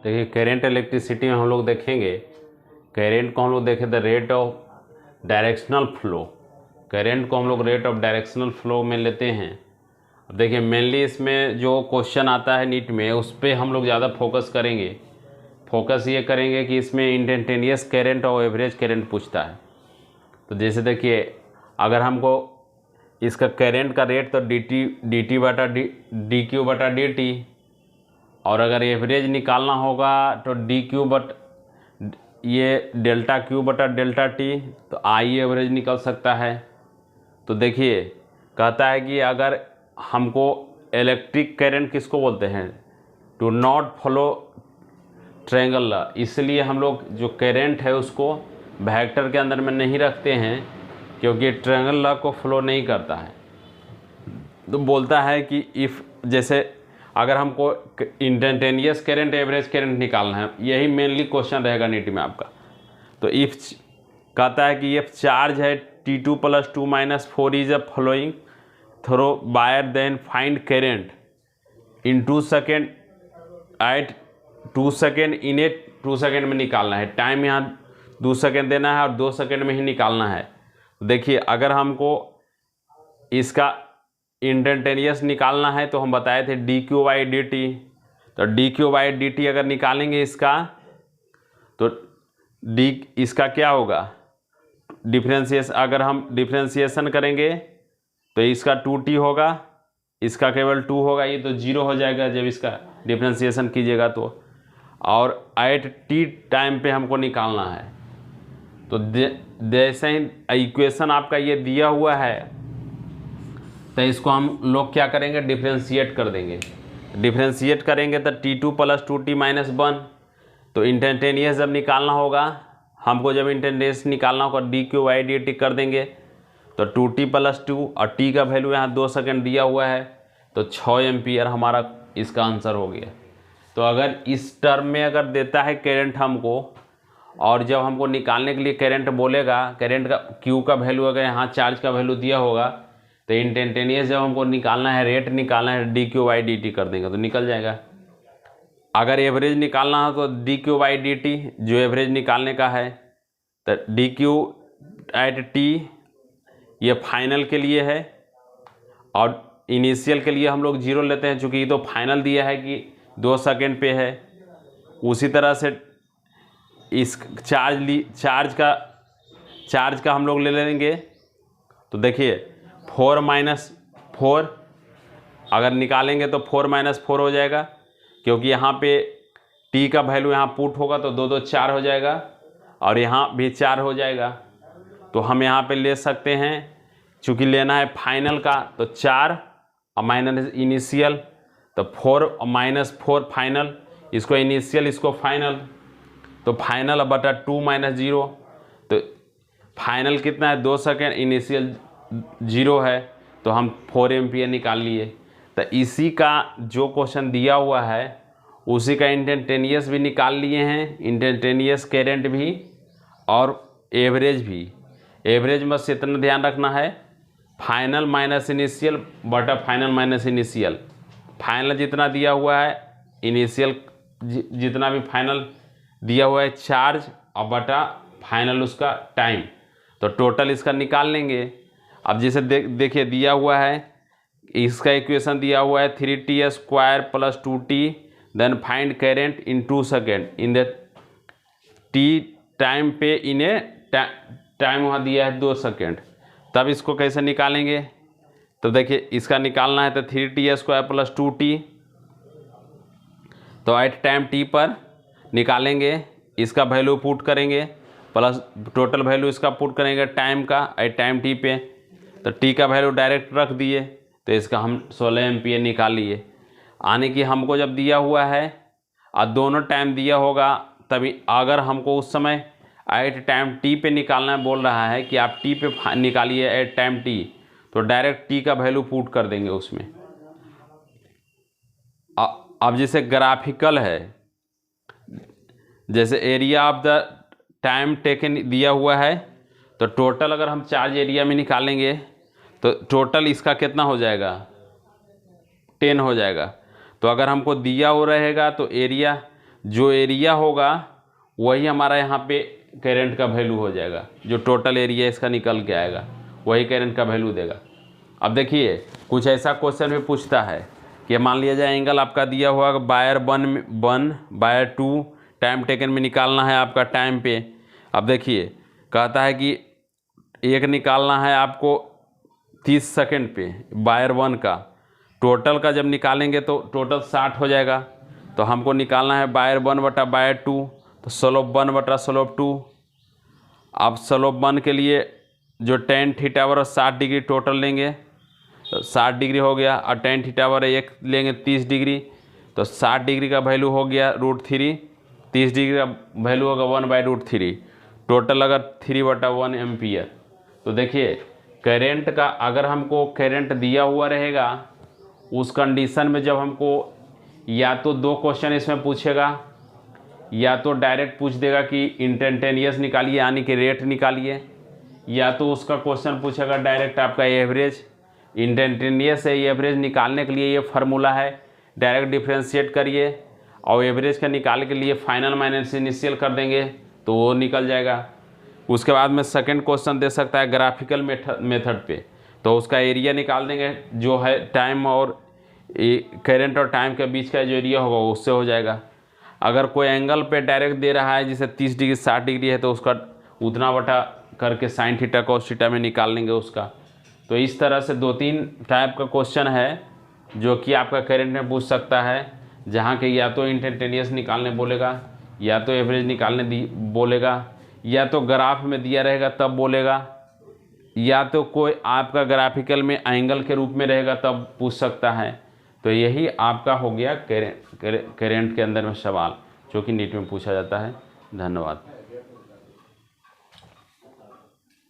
देखिए current electricity में हम लोग देखेंगे, करेंट को हम लोग देखें the rate of directional flow. Current को हम लोग रेट ऑफ डायरेक्शनल फ्लो में लेते हैं। अब देखिए मेनली इसमें जो क्वेश्चन आता है नीट में उस पर हम लोग ज़्यादा फोकस करेंगे। फोकस ये करेंगे कि इसमें इंस्टेंटेनियस करेंट और एवरेज करेंट पूछता है। तो जैसे देखिए अगर हमको इसका करेंट का रेट तो डी टी बटा डी क्यू बटा डी टी, और अगर एवरेज निकालना होगा तो डी क्यू बट ये डेल्टा क्यू बटा डेल्टा टी, तो आई एवरेज निकल सकता है। तो देखिए कहता है कि अगर हमको इलेक्ट्रिक करंट किसको बोलते हैं, to not follow triangle law, इसलिए हम लोग जो करंट है उसको वेक्टर के अंदर में नहीं रखते हैं क्योंकि ट्रायंगल लॉ को फॉलो नहीं करता है। तो बोलता है कि इफ़ जैसे अगर हमको इंस्टेंटेनियस करंट एवरेज करंट निकालना है, यही मेनली क्वेश्चन रहेगा नीट में आपका। तो इफ कहता है कि इफ चार्ज है T2 + 2 - 4 is a following throw wire then find current in 2 second at 2 second in a 2 second में निकालना है। टाइम यहाँ 2 सेकेंड देना है और 2 सेकेंड में ही निकालना है। देखिए अगर हमको इसका इंस्टेंटेनियस निकालना है तो हम बताए थे dq/dt। तो dq/dt अगर निकालेंगे इसका तो इसका क्या होगा, डिफरेंशिएशन अगर हम डिफरेंशिएशन करेंगे तो इसका 2t होगा, इसका केवल 2 होगा, ये तो 0 हो जाएगा जब इसका डिफरेंशिएशन कीजिएगा तो। और एट t टाइम पे हमको निकालना है। तो जैसे ही इक्वेशन आपका ये दिया हुआ है तो इसको हम लोग क्या करेंगे, डिफरेंशिएट कर देंगे। डिफरेंशिएट करेंगे तो T2 + 2t - 1। तो इंस्टेंटेनियस जब निकालना होगा, हमको जब इंस्टेंटेनियस निकालना होगा dq/dt कर देंगे। तो 2t + 2 और t का वैल्यू यहाँ 2 सेकेंड दिया हुआ है, तो 6 एम्पियर हमारा इसका आंसर हो गया। तो अगर इस टर्म में अगर देता है करंट हमको, और जब हमको निकालने के लिए करंट बोलेगा, करंट का Q का वैल्यू अगर यहाँ चार्ज का वैल्यू दिया होगा, तो इंस्टेंटेनियस जब हमको निकालना है, रेट निकालना है, dq/dt कर देंगे तो निकल जाएगा। अगर एवरेज निकालना हो तो dq/dt जो एवरेज निकालने का है, तो dq/t ये फाइनल के लिए है और इनिशियल के लिए हम लोग 0 लेते हैं, चूँकि ये तो फाइनल दिया है कि 2 सेकेंड पे है। उसी तरह से इस चार्ज का हम लोग ले लेंगे। तो देखिए 4 - 4 अगर निकालेंगे तो 4 - 4 हो जाएगा, क्योंकि यहाँ पे t का वैल्यू यहाँ पुट होगा तो 2 2 4 हो जाएगा और यहाँ भी 4 हो जाएगा। तो हम यहाँ पे ले सकते हैं, चूँकि लेना है फाइनल का, तो 4 और माइनस इनिशियल, तो 4 और -4 फाइनल, इसको इनिशियल इसको फाइनल, तो फाइनल बटा 2 - 0। तो फाइनल कितना है 2 सेकेंड, इनिशियल 0 है, तो हम 4 एम्पियर निकाल लिए। तो इसी का जो क्वेश्चन दिया हुआ है उसी का इंस्टेंटेनियस भी निकाल लिए हैं, इंस्टेंटेनियस करंट भी और एवरेज भी। एवरेज में बस इतना ध्यान रखना है, फाइनल माइनस इनिशियल बटा फाइनल माइनस इनिशियल। फाइनल जितना दिया हुआ है, इनिशियल जितना भी फाइनल दिया हुआ है चार्ज और बटा फाइनल उसका टाइम, तो टोटल इसका निकाल लेंगे। अब जैसे देखिए दिया हुआ है, इसका इक्वेशन दिया हुआ है 3t² + 2t then find current in 2 second in the t time पे इन ए टाइम वहाँ दिया है 2 सेकेंड। तब इसको कैसे निकालेंगे, तो देखिए इसका निकालना है तो 3t² + 2t, तो एट टाइम t पर निकालेंगे, इसका वैल्यू पुट करेंगे प्लस टोटल वैल्यू इसका पुट करेंगे टाइम का एट टाइम t पे। तो t का वैल्यू डायरेक्ट रख दिए, तो इसका हम 16 एम्पियर निकाल लिए। आने की हमको जब दिया हुआ है और दोनों टाइम दिया होगा, तभी अगर हमको उस समय एट टाइम t पे निकालना बोल रहा है कि आप t पे निकालिए एट टाइम t, तो डायरेक्ट t का वैल्यू पुट कर देंगे उसमें। अब जैसे ग्राफिकल है, जैसे area of the time taken दिया हुआ है, तो टोटल अगर हम चार्ज एरिया में निकालेंगे तो टोटल इसका कितना हो जाएगा, 10 हो जाएगा। तो अगर हमको दिया हो रहेगा तो एरिया जो एरिया होगा वही हमारा यहाँ पे करंट का वैल्यू हो जाएगा। जो टोटल एरिया इसका निकल के आएगा वही करंट का वैल्यू देगा। अब देखिए कुछ ऐसा क्वेश्चन भी पूछता है कि मान लिया जाए एंगल आपका दिया हुआ बायर 1/2 टाइम टेकन में निकालना है आपका टाइम पे। अब देखिए कहता है कि एक निकालना है आपको 30 सेकंड पे बायर 1 का, टोटल का जब निकालेंगे तो टोटल 60 हो जाएगा। तो हमको निकालना है बायर 1/2, तो स्लोप 1/2। अब स्लोप 1 के लिए जो tan थीटा बराबर 60 डिग्री टोटल लेंगे तो 60 डिग्री हो गया, और tan थीटा बराबर 1 लेंगे 30 डिग्री, तो 60 डिग्री का वैल्यू हो गया √3, 30 डिग्री का वैल्यू होगा 1/√3, टोटल अगर 3/1 एम्पियर। तो देखिए करंट का अगर हमको करंट दिया हुआ रहेगा उस कंडीशन में जब हमको या तो 2 क्वेश्चन इसमें पूछेगा या तो डायरेक्ट पूछ देगा कि इंस्टेंटेनियस निकालिए यानी कि रेट निकालिए, या तो उसका क्वेश्चन पूछेगा डायरेक्ट आपका एवरेज। इंस्टेंटेनियस से एवरेज निकालने के लिए ये फार्मूला है, डायरेक्ट डिफ्रेंशिएट करिए और एवरेज का निकालने के लिए फाइनल माइनस इनिशियल कर देंगे तो वो निकल जाएगा। उसके बाद में सेकंड क्वेश्चन दे सकता है ग्राफिकल मेथड पे, तो उसका एरिया निकाल देंगे जो है टाइम और करंट और टाइम के बीच का जो एरिया होगा उससे हो जाएगा। अगर कोई एंगल पे डायरेक्ट दे रहा है जैसे 30 डिग्री 60 डिग्री है तो उसका उतना बटा करके साइन थीटा कॉस थीटा में निकाल लेंगे उसका। तो इस तरह से 2-3 टाइप का क्वेश्चन है जो कि आपका करंट में पूछ सकता है, जहाँ के या तो इंस्टेंटेनियस निकालने बोलेगा या तो एवरेज निकालने बोलेगा या तो ग्राफ में दिया रहेगा तब बोलेगा, या तो कोई आपका ग्राफिकल में एंगल के रूप में रहेगा तब पूछ सकता है। तो यही आपका हो गया करंट के अंदर में सवाल जो कि नीट में पूछा जाता है। धन्यवाद।